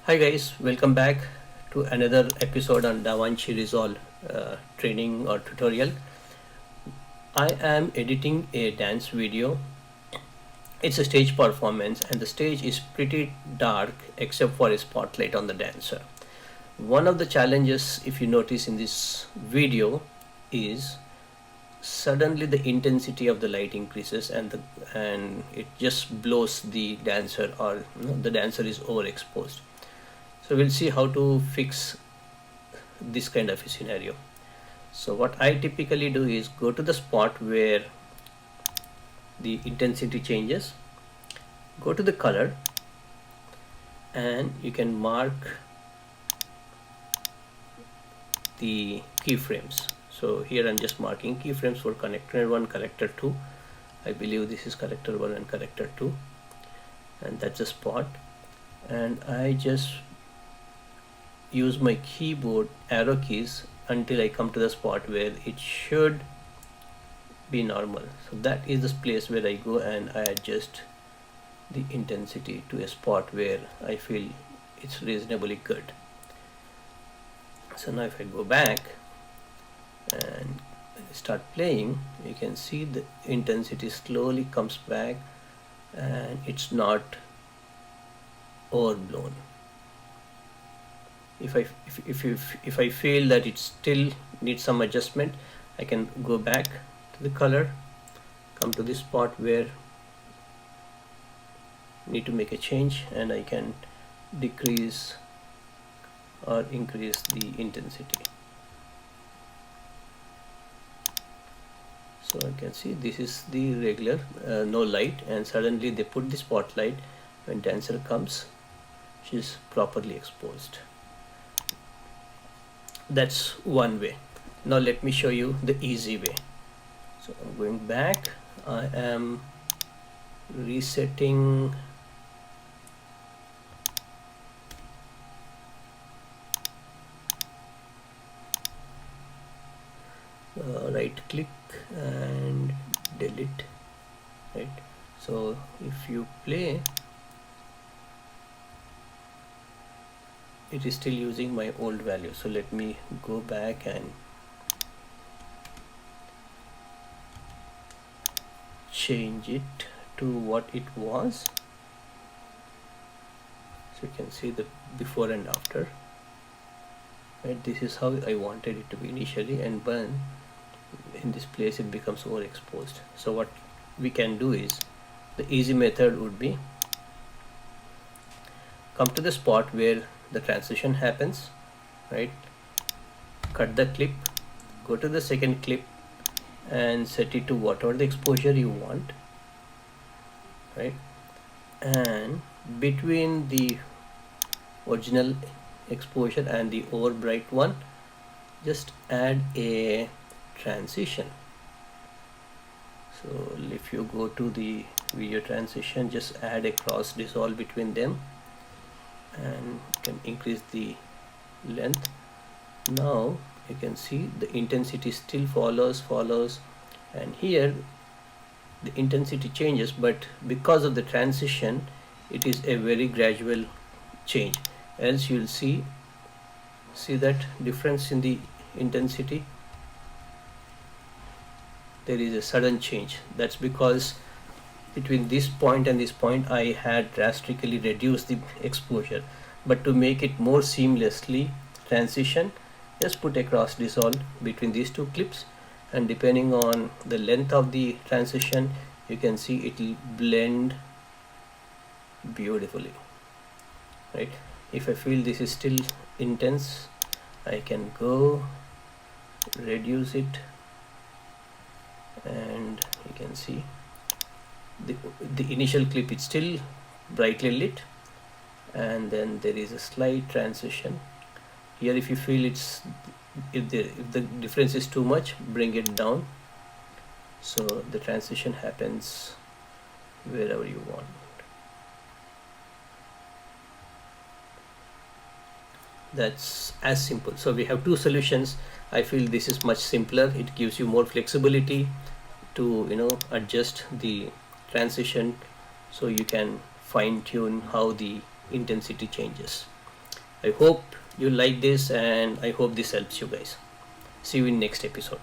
Hi guys, welcome back to another episode on DaVinci Resolve training or tutorial. I am editing a dance video. It's a stage performance and the stage is pretty dark except for a spotlight on the dancer. One of the challenges, if you notice in this video, is suddenly the intensity of the light increases and it just blows the dancer, or the dancer is overexposed. So we'll see how to fix this kind of a scenario. So what I typically do is go to the spot where the intensity changes, go to the color, and you can mark the keyframes. So here I'm just marking keyframes for connector 1, connector 2. I believe this is connector 1 and connector 2, and that's a spot. And I just use my keyboard arrow keys until I come to the spot where it should be normal. So that is the place where I go and I adjust the intensity to a spot where I feel it's reasonably good. So now if I go back and start playing, you can see the intensity slowly comes back and it's not overblown. If I feel that it still needs some adjustment, I can go back to the color, come to this spot where need to make a change, and I can decrease or increase the intensity. So I can see this is the regular no light, and suddenly they put the spotlight. When dancer comes, she's properly exposed. That's one way. Now let me show you the easy way. So I'm going back. I am resetting right click and delete, right? So if you play, it is still using my old value. So let me go back and change it to what it was. So you can see the before and after, right? This is how I wanted it to be initially, and then in this place it becomes overexposed. So what we can do is, the easy method would be come to the spot where the transition happens, right? Cut the clip, go to the second clip and set it to whatever the exposure you want, right? And between the original exposure and the overbright one, just add a transition. So if you go to the video transition, just add a cross dissolve between them and you can increase the length. Now you can see the intensity still follows, and here the intensity changes, but because of the transition it is a very gradual change. Else you'll see that difference in the intensity. There is a sudden change. That's because between this point and this point I had drastically reduced the exposure, but to make it more seamlessly transition, just put a cross dissolve between these two clips, and depending on the length of the transition, you can see it will blend beautifully, right? If I feel this is still intense, I can go reduce it, and you can see the initial clip is still brightly lit, and then there is a slight transition here. If you feel if the difference is too much, bring it down so the transition happens wherever you want. That's as simple. So we have two solutions. I feel this is much simpler. It gives you more flexibility to adjust the transition, so you can fine tune how the intensity changes. I hope you like this, and I hope this helps you guys. See you in next episode.